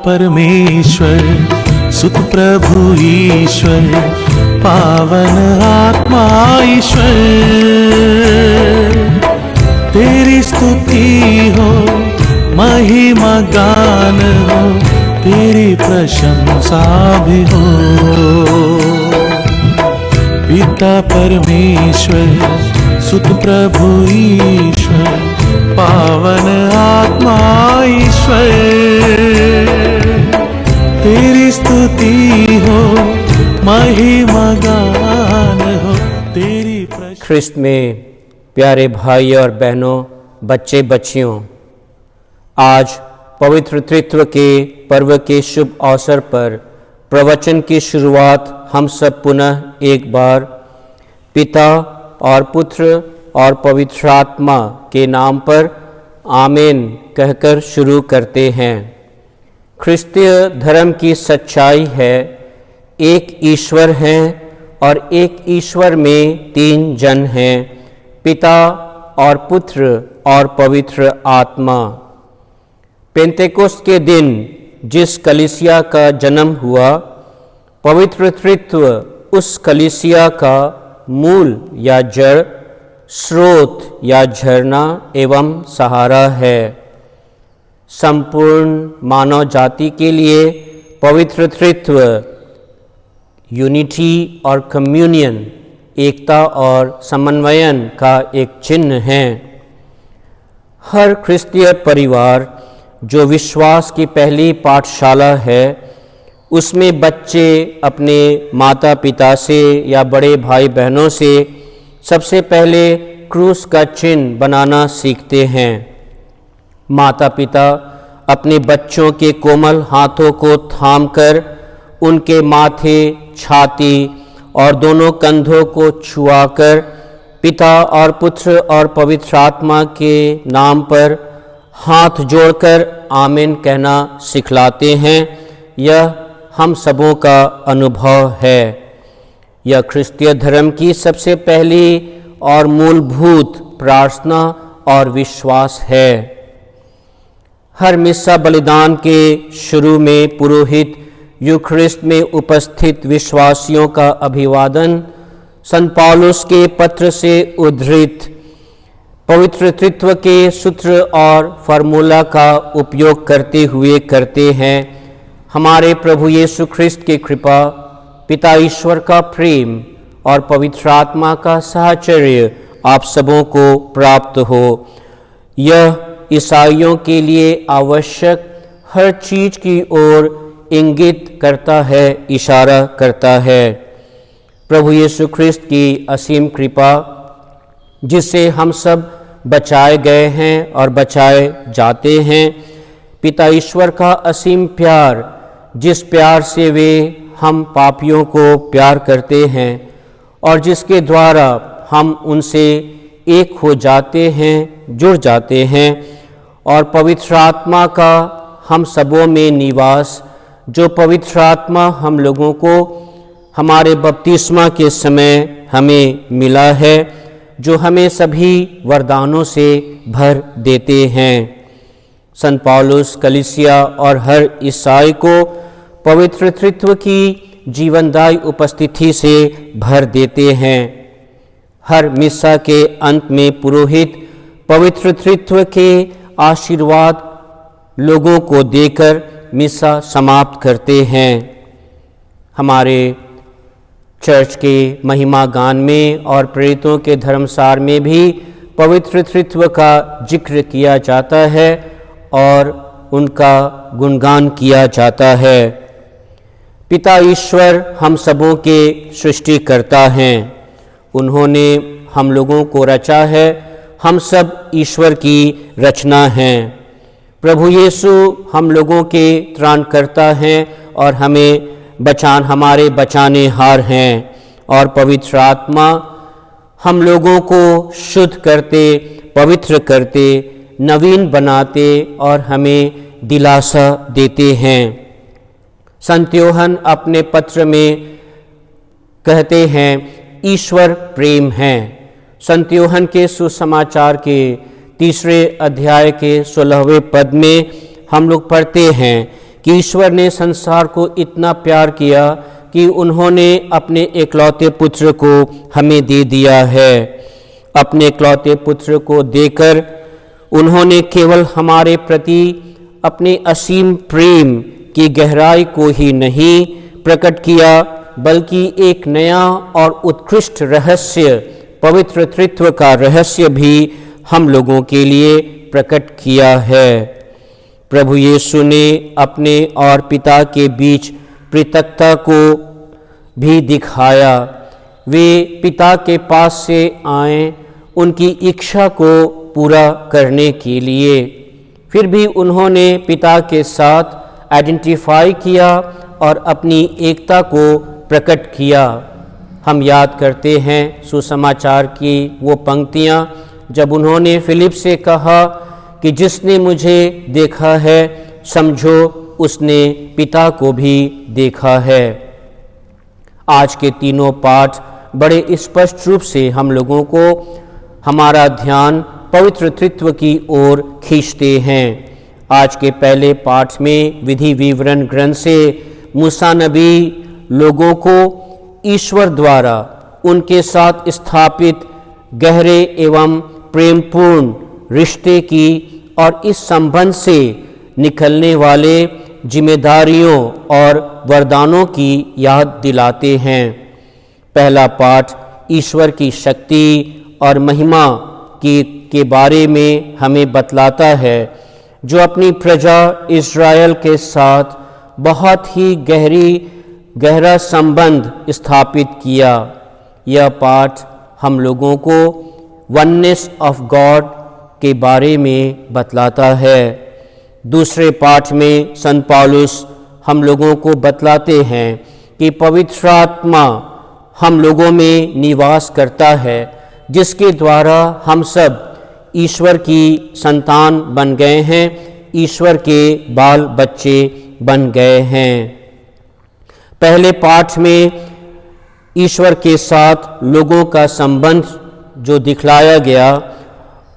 परमेश्वर सुत प्रभु ईश्वर पावन आत्मा ईश्वर, तेरी स्तुति हो महिमा गान हो, तेरी प्रशंसा भी हो। पिता परमेश्वर सुत प्रभु ईश्वर पावन आत्मा ईश्वर, तेरी स्तुति हो महिमा गान हो, तेरी ख्रिस्त में प्यारे भाई और बहनों, बच्चे बच्चियों, आज पवित्र त्रित्व के पर्व के शुभ अवसर पर प्रवचन की शुरुआत हम सब पुनः एक बार पिता और पुत्र और पवित्र आत्मा के नाम पर आमीन कहकर शुरू करते हैं। ख्रिस्तीय धर्म की सच्चाई है, एक ईश्वर है और एक ईश्वर में तीन जन हैं, पिता और पुत्र और पवित्र आत्मा। पेंतेकोस्त के दिन जिस कलीसिया का जन्म हुआ, पवित्र त्रित्व उस कलीसिया का मूल या जड़, स्रोत या झरना एवं सहारा है। संपूर्ण मानव जाति के लिए पवित्र त्रित्व यूनिटी और कम्युनियन, एकता और समन्वयन का एक चिन्ह है। हर ख्रिस्तीय परिवार जो विश्वास की पहली पाठशाला है, उसमें बच्चे अपने माता पिता से या बड़े भाई बहनों से सबसे पहले क्रूस का चिन्ह बनाना सीखते हैं। माता पिता अपने बच्चों के कोमल हाथों को थामकर उनके माथे, छाती और दोनों कंधों को छुआकर पिता और पुत्र और पवित्र आत्मा के नाम पर हाथ जोड़कर आमीन कहना सिखलाते हैं। यह हम सबों का अनुभव है। यह ख्रिस्तीय धर्म की सबसे पहली और मूलभूत प्रार्थना और विश्वास है। हर मिस्सा बलिदान के शुरू में पुरोहित यूखरिस्ट में उपस्थित विश्वासियों का अभिवादन संत पौलुस के पत्र से उद्धृत पवित्र त्रित्व के सूत्र और फार्मूला का उपयोग करते हुए करते हैं। हमारे प्रभु यीशु ख्रिस्त की कृपा, पिता ईश्वर का प्रेम और पवित्र आत्मा का साहचर्य आप सबों को प्राप्त हो। यह ईसाइयों के लिए आवश्यक हर चीज की ओर इंगित करता है, इशारा करता है। प्रभु यीशु ख्रिस्त की असीम कृपा, जिससे हम सब बचाए गए हैं और बचाए जाते हैं, पिता ईश्वर का असीम प्यार, जिस प्यार से वे हम पापियों को प्यार करते हैं और जिसके द्वारा हम उनसे एक हो जाते हैं, जुड़ जाते हैं, और पवित्र आत्मा का हम सबों में निवास, जो पवित्र आत्मा हम लोगों को हमारे बपतिस्मा के समय हमें मिला है, जो हमें सभी वरदानों से भर देते हैं। संत पौलुस कलीसिया और हर ईसाई को पवित्र त्रित्व की जीवनदायी उपस्थिति से भर देते हैं। हर मिस्सा के अंत में पुरोहित पवित्र त्रित्व के आशीर्वाद लोगों को देकर मिस्सा समाप्त करते हैं। हमारे चर्च के महिमा गान में और प्रेरितों के धर्मसार में भी पवित्र त्रित्व का जिक्र किया जाता है और उनका गुणगान किया जाता है। पिता ईश्वर हम सबों के सृष्टिकर्ता हैं। उन्होंने हम लोगों को रचा है। हम सब ईश्वर की रचना हैं। प्रभु यीशु हम लोगों के त्राणकर्ता हैं और हमारे बचाने हार हैं, और पवित्र आत्मा हम लोगों को शुद्ध करते, पवित्र करते, नवीन बनाते और हमें दिलासा देते हैं। संत यूहन्ना अपने पत्र में कहते हैं, ईश्वर प्रेम है। संत यूहन्ना के सुसमाचार के 3 अध्याय के 16वें पद में हम लोग पढ़ते हैं कि ईश्वर ने संसार को इतना प्यार किया कि उन्होंने अपने एकलौते पुत्र को हमें दे दिया है। अपने एकलौते पुत्र को देकर उन्होंने केवल हमारे प्रति अपने असीम प्रेम की गहराई को ही नहीं प्रकट किया, बल्कि एक नया और उत्कृष्ट रहस्य, पवित्र त्रित्व का रहस्य भी हम लोगों के लिए प्रकट किया है। प्रभु यीशु ने अपने और पिता के बीच पृथकता को भी दिखाया। वे पिता के पास से आए उनकी इच्छा को पूरा करने के लिए, फिर भी उन्होंने पिता के साथ आइडेंटिफाई किया और अपनी एकता को प्रकट किया। हम याद करते हैं सुसमाचार की वो पंक्तियाँ जब उन्होंने फिलिप से कहा कि जिसने मुझे देखा है समझो उसने पिता को भी देखा है। आज के तीनों पाठ बड़े स्पष्ट रूप से हम लोगों को हमारा ध्यान पवित्र त्रित्व की ओर खींचते हैं। आज के पहले पाठ में विधि विवरण ग्रंथ से मूसा नबी लोगों को ईश्वर द्वारा उनके साथ स्थापित गहरे एवं प्रेमपूर्ण रिश्ते की और इस संबंध से निकलने वाले जिम्मेदारियों और वरदानों की याद दिलाते हैं। पहला पाठ ईश्वर की शक्ति और महिमा के बारे में हमें बतलाता है, जो अपनी प्रजा इज़राइल के साथ बहुत ही गहरा संबंध स्थापित किया। यह पाठ हम लोगों को वननेस ऑफ गॉड के बारे में बतलाता है। दूसरे पाठ में संत पौलुस हम लोगों को बतलाते हैं कि पवित्र आत्मा हम लोगों में निवास करता है, जिसके द्वारा हम सब ईश्वर की संतान बन गए हैं, ईश्वर के बाल बच्चे बन गए हैं। पहले पाठ में ईश्वर के साथ लोगों का संबंध जो दिखलाया गया,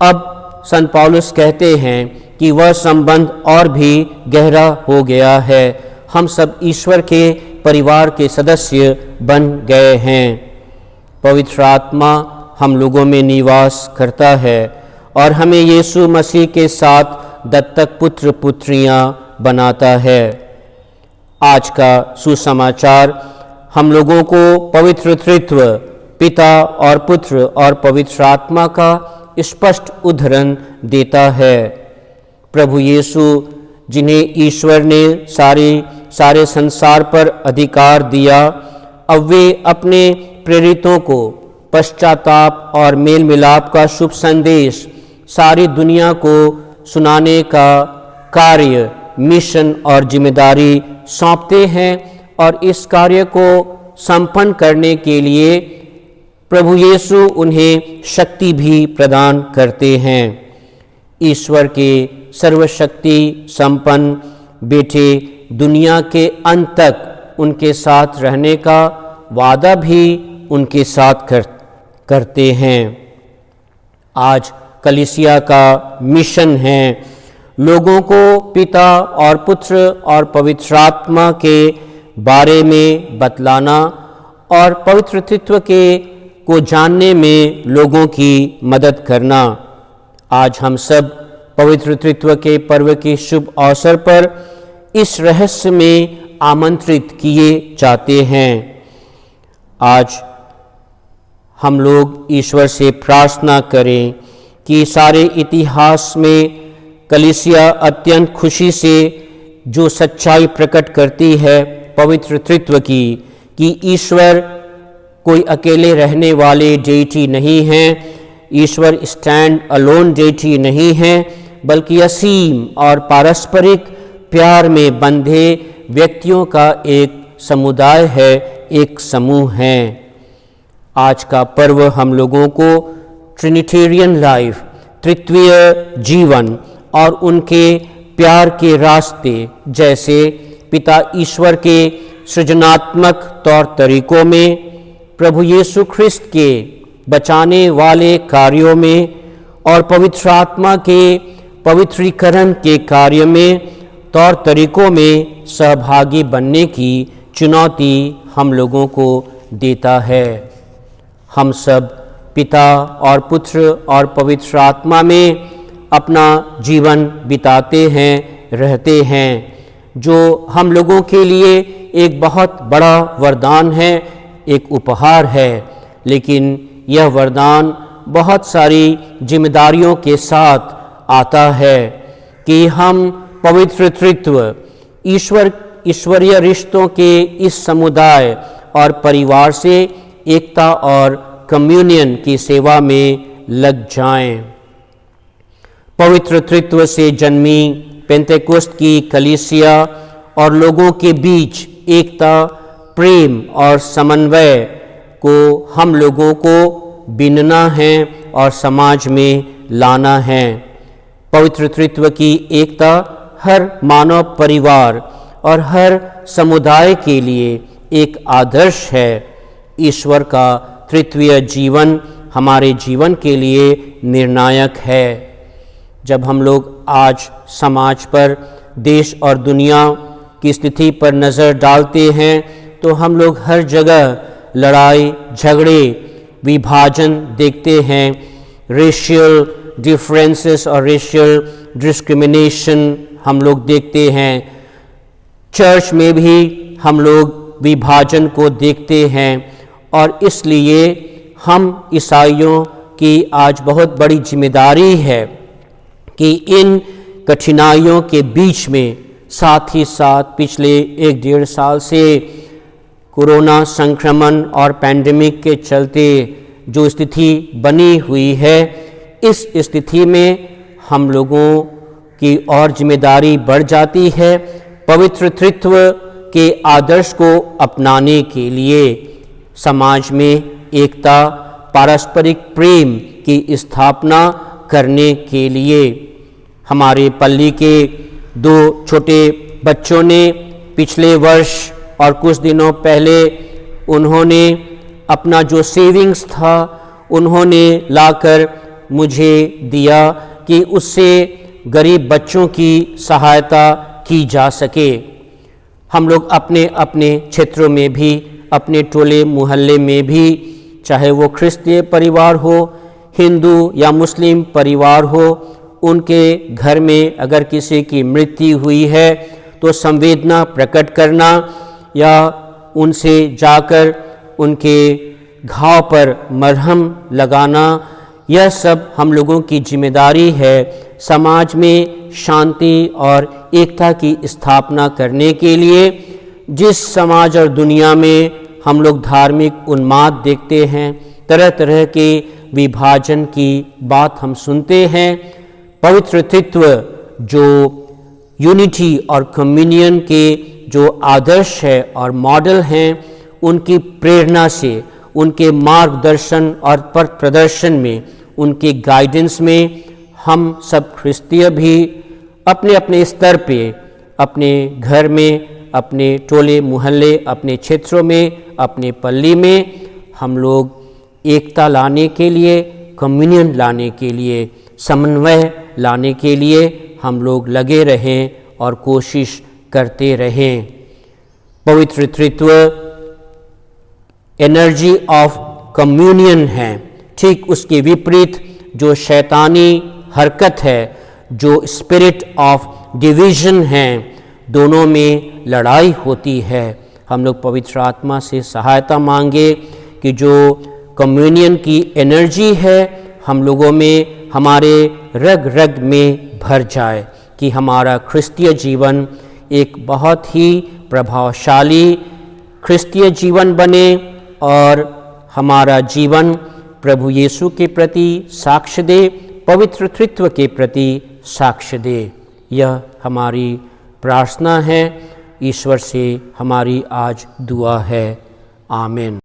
अब संत पौलुस कहते हैं कि वह संबंध और भी गहरा हो गया है। हम सब ईश्वर के परिवार के सदस्य बन गए हैं। पवित्र आत्मा हम लोगों में निवास करता है और हमें यीशु मसीह के साथ दत्तक पुत्र पुत्रियां बनाता है। आज का सुसमाचार हम लोगों को पवित्र त्रित्व पिता और पुत्र और पवित्र आत्मा का स्पष्ट उदाहरण देता है। प्रभु यीशु जिन्हें ईश्वर ने सारे संसार पर अधिकार दिया, अब वे अपने प्रेरितों को पश्चाताप और मेल मिलाप का शुभ संदेश सारी दुनिया को सुनाने का कार्य, मिशन और जिम्मेदारी सौंपते हैं और इस कार्य को संपन्न करने के लिए प्रभु यीशु उन्हें शक्ति भी प्रदान करते हैं। ईश्वर के सर्वशक्ति संपन्न बेटे दुनिया के अंत तक उनके साथ रहने का वादा भी उनके साथ करते हैं। आज कलीसिया का मिशन है लोगों को पिता और पुत्र और पवित्र आत्मा के बारे में बतलाना और पवित्र त्रित्व को जानने में लोगों की मदद करना। आज हम सब पवित्र त्रित्व के पर्व के शुभ अवसर पर इस रहस्य में आमंत्रित किए जाते हैं। आज हम लोग ईश्वर से प्रार्थना करें कि सारे इतिहास में कलीसिया अत्यंत खुशी से जो सच्चाई प्रकट करती है पवित्र त्रित्व की, कि ईश्वर कोई अकेले रहने वाले डेटी नहीं हैं, ईश्वर स्टैंड अलोन डेटी नहीं है, बल्कि असीम और पारस्परिक प्यार में बंधे व्यक्तियों का एक समुदाय है, एक समूह है। आज का पर्व हम लोगों को ट्रिनिटेरियन लाइफ, त्रित्वीय जीवन और उनके प्यार के रास्ते जैसे पिता ईश्वर के सृजनात्मक तौर तरीकों में, प्रभु यीशु ख्रिस्त के बचाने वाले कार्यों में और पवित्र आत्मा के पवित्रीकरण के कार्य में तौर तरीकों में सहभागी बनने की चुनौती हम लोगों को देता है। हम सब पिता और पुत्र और पवित्र आत्मा में अपना जीवन बिताते हैं, रहते हैं, जो हम लोगों के लिए एक बहुत बड़ा वरदान है, एक उपहार है। लेकिन यह वरदान बहुत सारी जिम्मेदारियों के साथ आता है कि हम पवित्र त्रित्व ईश्वरीय रिश्तों के इस समुदाय और परिवार से एकता और कम्युनियन की सेवा में लग जाएं। पवित्र त्रित्व से जन्मी पेंतेकोस्त की कलीसिया और लोगों के बीच एकता, प्रेम और समन्वय को हम लोगों को बीनना है और समाज में लाना है। पवित्र त्रित्व की एकता हर मानव परिवार और हर समुदाय के लिए एक आदर्श है। ईश्वर का तृतीय जीवन हमारे जीवन के लिए निर्णायक है। जब हम लोग आज समाज पर, देश और दुनिया की स्थिति पर नज़र डालते हैं तो हम लोग हर जगह लड़ाई, झगड़े, विभाजन देखते हैं। रेशियल डिफरेंसेस और रेशियल डिस्क्रिमिनेशन हम लोग देखते हैं। चर्च में भी हम लोग विभाजन को देखते हैं और इसलिए हम ईसाइयों की आज बहुत बड़ी जिम्मेदारी है कि इन कठिनाइयों के बीच में साथ ही साथ पिछले 1-1.5 साल से कोरोना संक्रमण और पैंडेमिक के चलते जो स्थिति बनी हुई है, इस स्थिति में हम लोगों की और जिम्मेदारी बढ़ जाती है पवित्र त्रित्व के आदर्श को अपनाने के लिए, समाज में एकता, पारस्परिक प्रेम की स्थापना करने के लिए। हमारे पल्ली के 2 छोटे बच्चों ने पिछले वर्ष और कुछ दिनों पहले उन्होंने अपना जो सेविंग्स था उन्होंने लाकर मुझे दिया कि उससे गरीब बच्चों की सहायता की जा सके। हम लोग अपने अपने क्षेत्रों में भी, अपने टोले मोहल्ले में भी, चाहे वो क्रिस्तीय परिवार हो, हिंदू या मुस्लिम परिवार हो, उनके घर में अगर किसी की मृत्यु हुई है तो संवेदना प्रकट करना या उनसे जाकर उनके घाव पर मरहम लगाना, यह सब हम लोगों की जिम्मेदारी है समाज में शांति और एकता की स्थापना करने के लिए। जिस समाज और दुनिया में हम लोग धार्मिक उन्माद देखते हैं, तरह तरह के विभाजन की बात हम सुनते हैं, पवित्र त्रित्व जो यूनिटी और कम्युनियन के जो आदर्श है और मॉडल हैं, उनकी प्रेरणा से, उनके मार्गदर्शन और पथ प्रदर्शन में, उनके गाइडेंस में हम सब ख्रिस्तीय भी अपने अपने स्तर पे, अपने घर में, अपने टोले मोहल्ले, अपने क्षेत्रों में, अपने पल्ली में हम लोग एकता लाने के लिए, कम्युनियन लाने के लिए, समन्वय लाने के लिए हम लोग लगे रहें और कोशिश करते रहें। पवित्र त्रित्व एनर्जी ऑफ कम्युनियन है। ठीक उसके विपरीत जो शैतानी हरकत है, जो स्पिरिट ऑफ डिवीजन है, दोनों में लड़ाई होती है। हम लोग पवित्र आत्मा से सहायता मांगे कि जो कम्युनियन की एनर्जी है हम लोगों में, हमारे रग रग में भर जाए, कि हमारा ख्रिस्तीय जीवन एक बहुत ही प्रभावशाली ख्रिस्तीय जीवन बने और हमारा जीवन प्रभु यीशु के प्रति साक्ष्य दे, पवित्र त्रित्व के प्रति साक्ष्य दे। यह हमारी प्रार्थना है, ईश्वर से हमारी आज दुआ है। आमीन।